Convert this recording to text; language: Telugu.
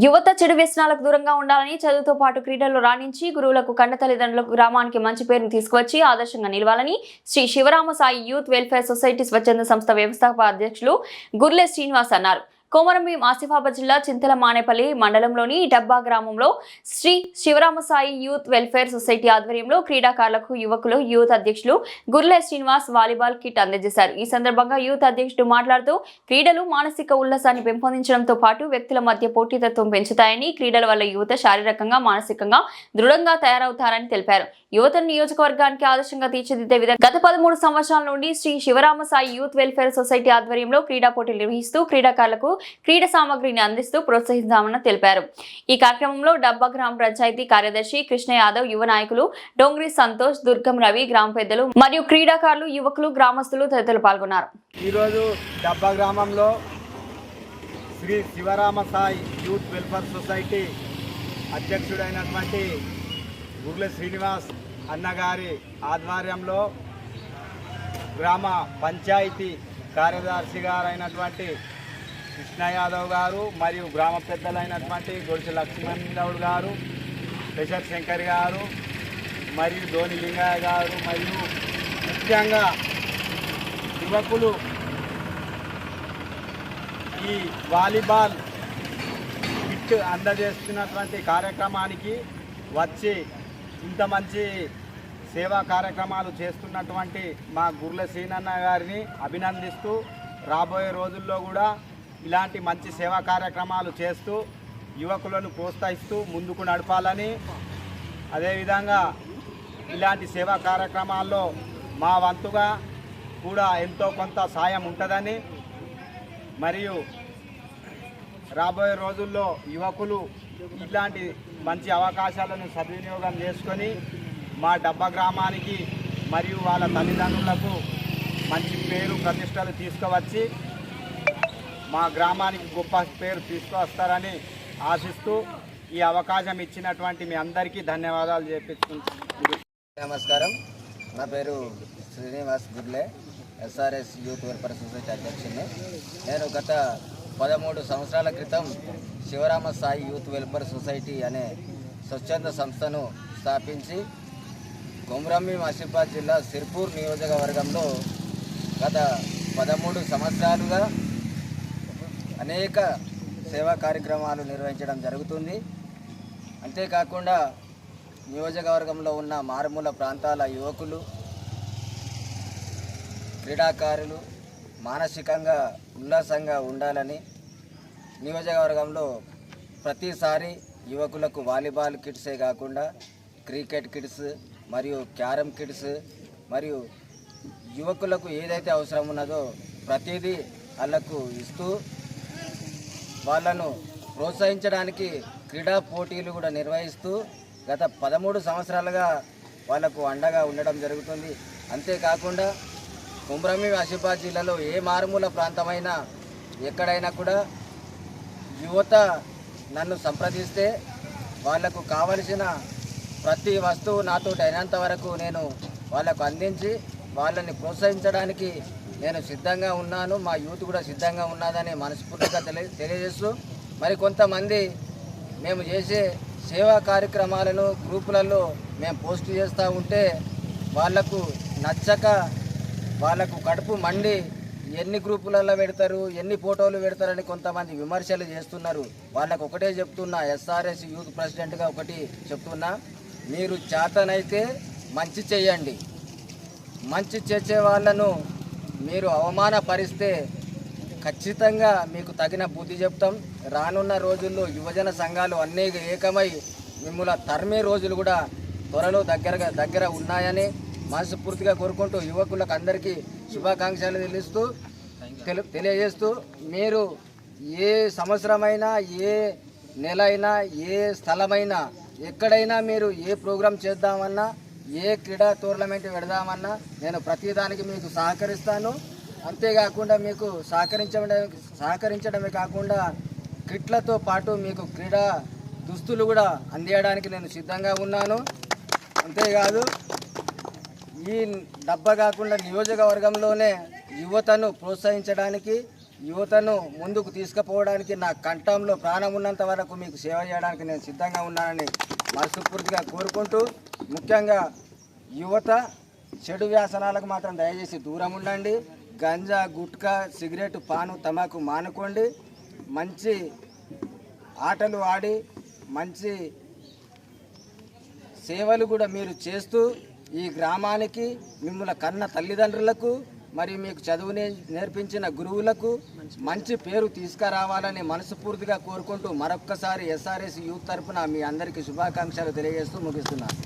యువత చెడు వ్యసనాలకు దూరంగా ఉండాలని చదువుతో పాటు క్రీడల్లో రాణించి గురువులకు కన్న తల్లిదండ్రులకు గ్రామానికి మంచి పేరును తీసుకువచ్చి ఆదర్శంగా నిలవాలని Sri Sivarama Sai youth welfare society స్వచ్ఛంద సంస్థ వ్యవస్థాపక అధ్యక్షులు గుర్లే శ్రీనివాస్ అన్నారు. కొమరంభీం ఆసిఫాబాద్ జిల్లా చింతల మానేపల్లి మండలంలోని డబ్బా గ్రామంలో Shri Sivaramasai youth welfare society ఆధ్వర్యంలో క్రీడాకారులకు యువకులు యూత్ అధ్యక్షులు గుర్లే శ్రీనివాస్ వాలీబాల్ కిట్ అందజేశారు. ఈ సందర్భంగా యూత్ అధ్యక్షుడు మాట్లాడుతూ క్రీడలు మానసిక ఉల్లాసాన్ని పెంపొందించడంతో పాటు వ్యక్తుల మధ్య పోటీతత్వం పెంచుతాయని, క్రీడల వల్ల యువత శారీరకంగా మానసికంగా దృఢంగా తయారవుతారని తెలిపారు. యువతను నియోజకవర్గానికి ఆదర్శంగా తీర్చిదిద్దే విధంగా గత 13 సంవత్సరాల నుండి Shri Sivaramasai youth welfare society ఆధ్వర్యంలో క్రీడా పోటీలు నిర్వహిస్తూ క్రీడాకారులకు క్రీడా సామగ్రిని అందిస్తూ ప్రోత్సహిస్తామని తెలిపారు. ఈ కార్యక్రమంలో డబ్బా గ్రామ పంచాయతీ కార్యదర్శి కృష్ణ యాదవ్, యువ నాయకులు డోంగ్రీ సంతోష్, దుర్గం రవి, గ్రామ పెద్దలు మరియు క్రీడాకారులు, యువకులు, గ్రామస్తులు తదితరులు పాల్గొన్నారు. ఈరోజు డబ్బా గ్రామంలో Shri Sivaramasai youth welfare society అధ్యక్షుడైనటువంటి గుర్లే Srinivas అన్నగారి ఆధ్వర్యంలో గ్రామ పంచాయతీ కార్యదర్శి గారైనటువంటి కృష్ణ యాదవ్ గారు మరియు గ్రామ పెద్దలైనటువంటి గొడిసె లక్ష్మణ్ గౌడ్ గారు, పెషర్ శంకర్ గారు మరియు ధోని లింగయ్య గారు మరియు ముఖ్యంగా యువకులు ఈ వాలీబాల్ కిట్ అందజేస్తున్నటువంటి కార్యక్రమానికి వచ్చి ఇంత మంచి సేవా కార్యక్రమాలు చేస్తున్నటువంటి మా గుర్ల శ్రీనన్న గారిని అభినందిస్తూ రాబోయే రోజుల్లో కూడా ఇలాంటి మంచి సేవా కార్యక్రమాలు చేస్తూ యువకులను ప్రోత్సహిస్తూ ముందుకు నడపాలని, అదేవిధంగా ఇలాంటి సేవా కార్యక్రమాల్లో మా వంతుగా కూడా ఎంతో కొంత సాయం ఉంటుందని, మరియు రాబోయే రోజుల్లో యువకులు ఇలాంటి మంచి అవకాశాలను సద్వినియోగం చేసుకొని మా డబ్బా గ్రామానికి మరియు వాళ్ళ తల్లిదండ్రులకు మంచి పేరు ప్రతిష్టలు తీసుకువచ్చి మా గ్రామానికి గొప్ప పేరు తీసుకువస్తారని ఆశిస్తూ ఈ అవకాశం ఇచ్చినటువంటి మీ అందరికీ ధన్యవాదాలు చెప్పించుకుంటున్నాను. నమస్కారం, నా పేరు Srinivas గుర్లే, SRS youth welfare society అధ్యక్షుడిని. నేను గత 13 సంవత్సరాల క్రితం Shivarama Sai youth welfare society అనే స్వచ్ఛంద సంస్థను స్థాపించి కొమరంభీం ఆసిఫాబాద్ జిల్లా సిర్పూర్ నియోజకవర్గంలో గత 13 సంవత్సరాలుగా అనేక సేవా కార్యక్రమాలు నిర్వహించడం జరుగుతుంది. అంతేకాకుండా నియోజకవర్గంలో ఉన్న మారుమూల ప్రాంతాల యువకులు, క్రీడాకారులు మానసికంగా ఉల్లాసంగా ఉండాలని నియోజకవర్గంలో ప్రతిసారి యువకులకు వాలీబాల్ కిట్సే కాకుండా క్రికెట్ కిట్స్ మరియు క్యారమ్ కిట్స్ మరియు యువకులకు ఏదైతే అవసరం ఉన్నదో ప్రతిదీ వాళ్ళకు ఇస్తూ వాళ్ళను ప్రోత్సహించడానికి క్రీడా పోటీలు కూడా నిర్వహిస్తూ గత 13 సంవత్సరాలుగా వాళ్లకు అండగా ఉండడం జరుగుతుంది. అంతేకాకుండా కొమరంభీం ఆసిఫాబాద్ జిల్లాలో ఏ మారుమూల ప్రాంతమైనా ఎక్కడైనా కూడా యువత నన్ను సంప్రదిస్తే వాళ్లకు కావలసిన ప్రతి వస్తువు నాతో అయినంత వరకు నేను వాళ్లకు అందించి వాళ్ళని ప్రోత్సహించడానికి నేను సిద్ధంగా ఉన్నాను. మా యూత్ కూడా సిద్ధంగా ఉన్నదని మనస్ఫూర్తిగా తెలియజేస్తూ, మరి కొంతమంది మేము చేసే సేవా కార్యక్రమాలను గ్రూపులలో మేము పోస్ట్ చేస్తూ ఉంటే వాళ్లకు నచ్చక వాళ్లకు కడుపు మండి ఎన్ని గ్రూపులలో పెడతారు, ఎన్ని ఫోటోలు పెడతారని కొంతమంది విమర్శలు చేస్తున్నారు. వాళ్ళకు ఒకటే చెప్తున్నా, ఎస్ఆర్ఎస్ యూత్ ప్రెసిడెంట్గా ఒకటి చెప్తున్నా, మీరు చేతనైతే మంచి చేయండి. మంచి చేసే వాళ్ళను మీరు అవమానపరిస్తే ఖచ్చితంగా మీకు తగిన బుద్ధి చెప్తాం. రానున్న రోజుల్లో యువజన సంఘాలు అన్నీ ఏకమై మిమ్మల్ని తరిమే రోజులు కూడా త్వరలో దగ్గర ఉన్నాయని మనస్ఫూర్తిగా కోరుకుంటూ యువకులకు అందరికీ శుభాకాంక్షలు తెలియజేస్తూ, మీరు ఏ సంవత్సరమైనా, ఏ నెల అయినా, ఏ స్థలమైనా, ఎక్కడైనా మీరు ఏ ప్రోగ్రాం చేద్దామన్నా, ఏ క్రీడా టోర్నమెంట్ పెడదామన్నా నేను ప్రతిదానికి మీకు సహకరిస్తాను. అంతేకాకుండా మీకు సహకరించడమే కాకుండా కిట్లతో పాటు మీకు క్రీడా దుస్తులు కూడా అందించడానికి నేను సిద్ధంగా ఉన్నాను. అంతేకాదు ఈ డబ్బా కాకుండా నియోజకవర్గంలోనే యువతను ప్రోత్సహించడానికి యువతను ముందుకు తీసుకుపోవడానికి నా కంఠంలో ప్రాణం ఉన్నంత వరకు మీకు సేవ చేయడానికి నేను సిద్ధంగా ఉన్నానని మనస్ఫూర్తిగా కోరుకుంటూ, ముఖ్యంగా యువత చెడు వ్యసనాలకు మాత్రం దయచేసి దూరం ఉండండి. గంజా, గుట్కా, సిగరెట్, పాను, తమాకు మానుకోండి. మంచి ఆటలు ఆడి మంచి సేవలు కూడా మీరు చేస్తూ ఈ గ్రామానికి, మిమ్మల్ని కన్న తల్లిదండ్రులకు, మరియు మీకు చదువుని నేర్పించిన గురువులకు మంచి పేరు తీసుకురావాలని మనస్ఫూర్తిగా కోరుకుంటూ మరొక్కసారి ఎస్ఆర్ఎస్ యూత్ తరఫున మీ అందరికీ శుభాకాంక్షలు తెలియజేస్తూ ముగిస్తున్నాను.